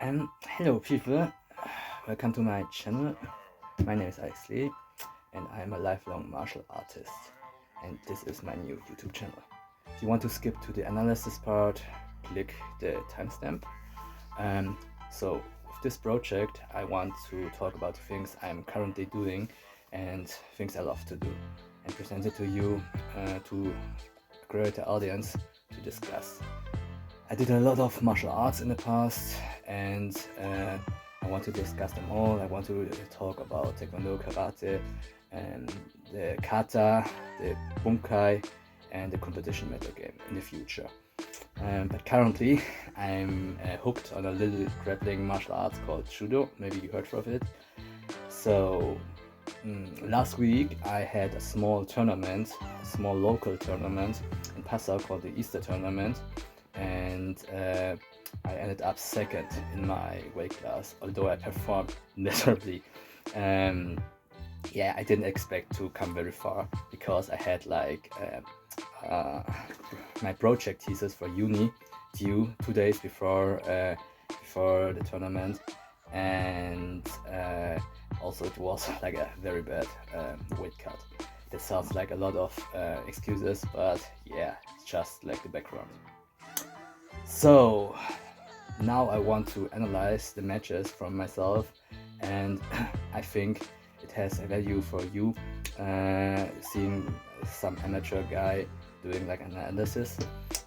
Hello people, welcome to my channel. My name is Lee and I'm a lifelong martial artist, and this is my new YouTube channel. If you want to skip to the analysis part, click the timestamp. So with this project I want to talk about things I'm currently doing and things I love to do, and present it to you to a greater audience to discuss. I did a lot of martial arts in the past, and I want to discuss them all. I want to talk about Taekwondo, Karate, and the Kata, the Bunkai, and the competition metal game in the future. But currently, I'm hooked on a little grappling martial arts called Judo. Maybe you heard of it. So last week I had a small tournament, a small local tournament in Passau called the Easter Tournament. And I ended up second in my weight class, although I performed miserably. Yeah, I didn't expect to come very far because I had like my project thesis for uni due 2 days before the tournament, and also it was like a very bad weight cut. That sounds like a lot of excuses, but yeah, it's just like the background. So now I want to analyze the matches from myself, and I think it has a value for you seeing some amateur guy doing like an analysis.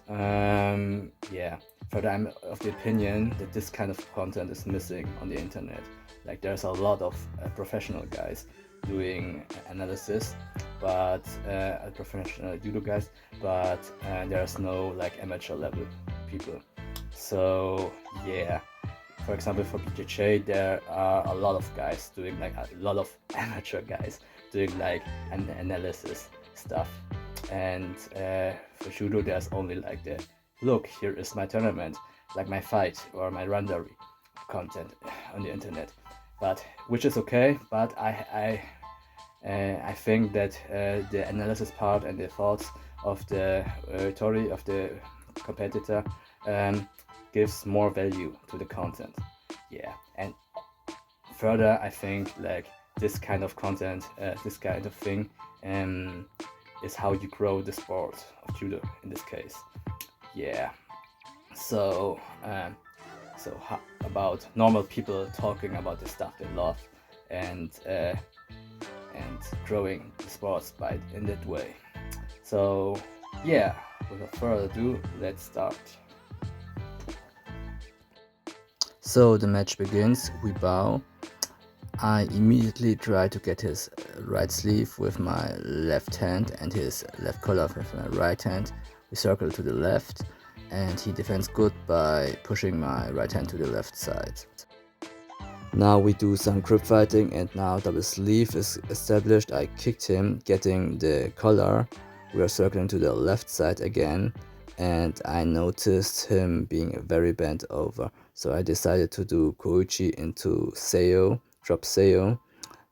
Yeah, further, I'm of the opinion that this kind of content is missing on the internet. Like there's a lot of professional guys doing analysis, but professional judo guys, but there's no like amateur level people. So yeah, for example, for BJJ there are a lot of guys doing like a lot of amateur guys doing like an analysis stuff, and for judo there's only like the look, here is my tournament, like my fight or my randori content on the internet, but which is okay, but I think that the analysis part and the thoughts of the theory of the competitor gives more value to the content. Yeah, and further, I think like this kind of content, this kind of thing is how you grow the sport of judo in this case. Yeah, so about normal people talking about the stuff they love, and growing the sports by in that way. So yeah, without further ado, let's start. So the match begins, we bow. I immediately try to get his right sleeve with my left hand and his left collar with my right hand. We circle to the left, and he defends good by pushing my right hand to the left side. Now we do some grip fighting, and now double sleeve is established. I kicked him, getting the collar. We are circling to the left side again, and I noticed him being very bent over. So I decided to do Koichi into Seiyo, drop Seiyo,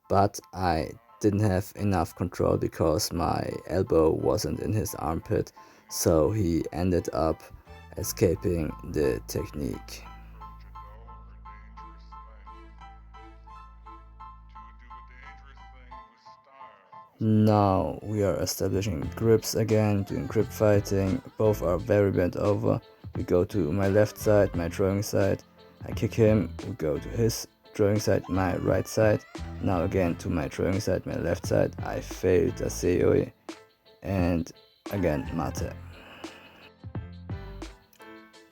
but I didn't have enough control because my elbow wasn't in his armpit, so he ended up escaping the technique. Now we are establishing grips again, doing grip fighting. Both are very bent over. We go to my left side, my throwing side. I kick him, we go to his throwing side, my right side. Now again to my throwing side, my left side. I failed a Seioi, and again mate.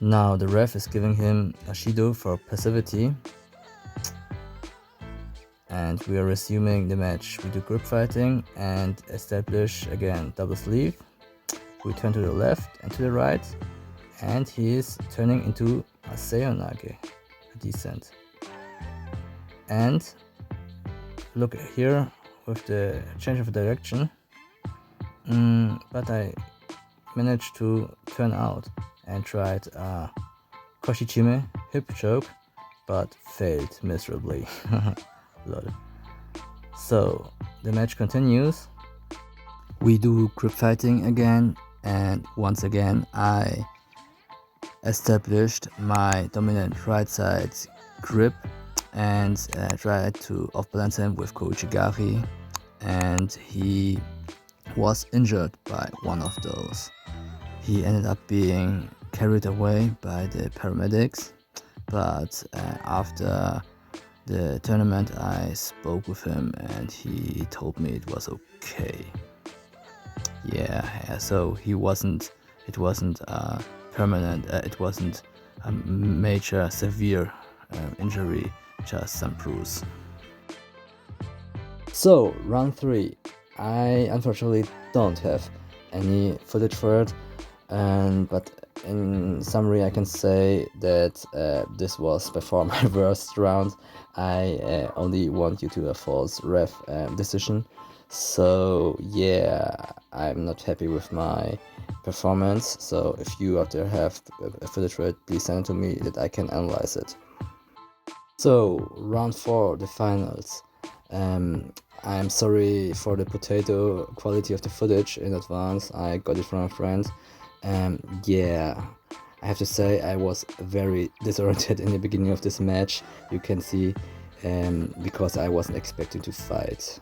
Now the ref is giving him a Shido for passivity, and we are resuming the match. We do grip fighting and establish again double sleeve. We turn to the left and to the right, and he is turning into a Seiyonage, a descent. And look here with the change of direction, but I managed to turn out and tried a Koshichime hip choke, but failed miserably. Lol. So the match continues. We do grip fighting again, and once again I established my dominant right side grip and tried to off-balance him with Kouchigari, and he was injured by one of those. He ended up being carried away by the paramedics, but after the tournament I spoke with him and he told me it was okay. Yeah, so it wasn't permanent, it wasn't a major severe injury, just some bruise. So round 3, I unfortunately don't have any footage for it, but in summary I can say that this was by far my worst round. I only won due to a false ref decision. So yeah, I'm not happy with my performance. So if you out there have a footage for it, please send it to me that I can analyze it. So round 4, the finals. I'm sorry for the potato quality of the footage in advance. I got it from a friend. Yeah, I have to say I was very disoriented in the beginning of this match. You can see, because I wasn't expecting to fight.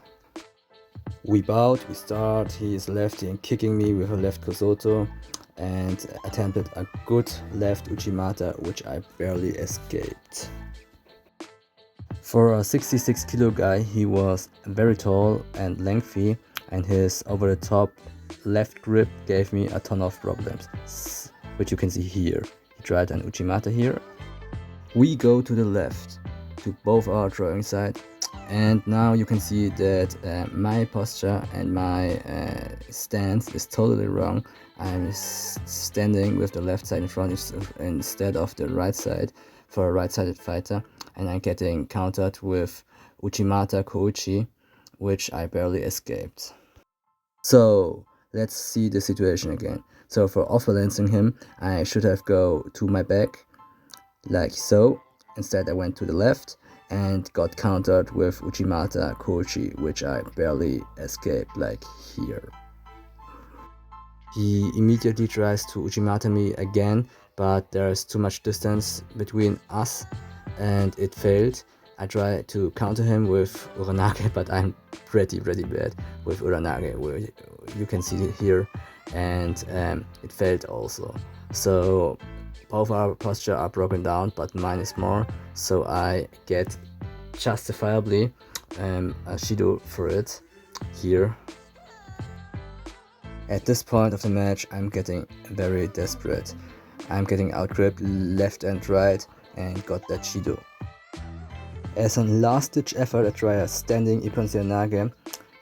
We bowed, we start, he is lefty and kicking me with a left Kosoto and attempted a good left Uchimata, which I barely escaped. For a 66 kilo guy, he was very tall and lengthy, and his over the top left grip gave me a ton of problems, which you can see here. He tried an Uchimata here. We go to the left, to both our drawing side, and now you can see that my posture and my stance is totally wrong. I'm standing with the left side in front instead of the right side for a right-sided fighter, and I'm getting countered with Uchimata Kouchi, which I barely escaped. So let's see the situation again. So for off-balancing him, I should have go to my back like so. Instead I went to the left and got countered with Uchimata Kouchi, which I barely escaped like here. He immediately tries to Uchimata me again, but there's too much distance between us and it failed. I tried to counter him with Uranage, but I'm pretty bad with Uranage, you can see it here, and it failed also. So both our posture are broken down, but mine is more, so I get justifiably a Judo for it here. At this point of the match, I'm getting very desperate. I'm getting outgripped left and right and got that Judo. As a last-ditch effort, I try a standing Ippon Seoinage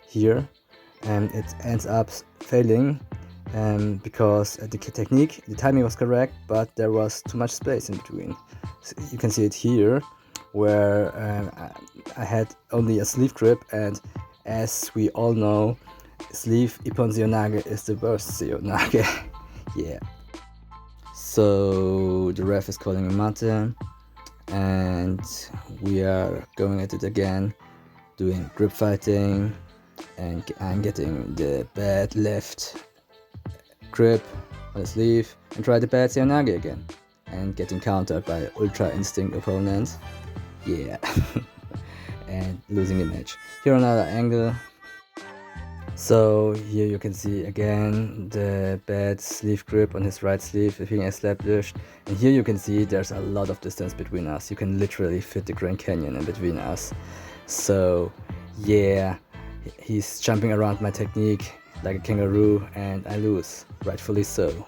here, and it ends up failing because the timing was correct, but there was too much space in between. So you can see it here, where I had only a sleeve grip, and as we all know, sleeve Ippon Seoinage is the worst Seoinage. Yeah. So the ref is calling a mate, and we are going at it again, doing grip fighting, and I'm getting the bad left grip on the sleeve and try the bad Seoinage again, and getting countered by ultra instinct opponent. Yeah. And losing the match. Here another angle. So here you can see again the bad sleeve grip on his right sleeve being established, and here you can see there's a lot of distance between us. You can literally fit the Grand Canyon in between us. So yeah, he's jumping around my technique like a kangaroo and I lose, rightfully so.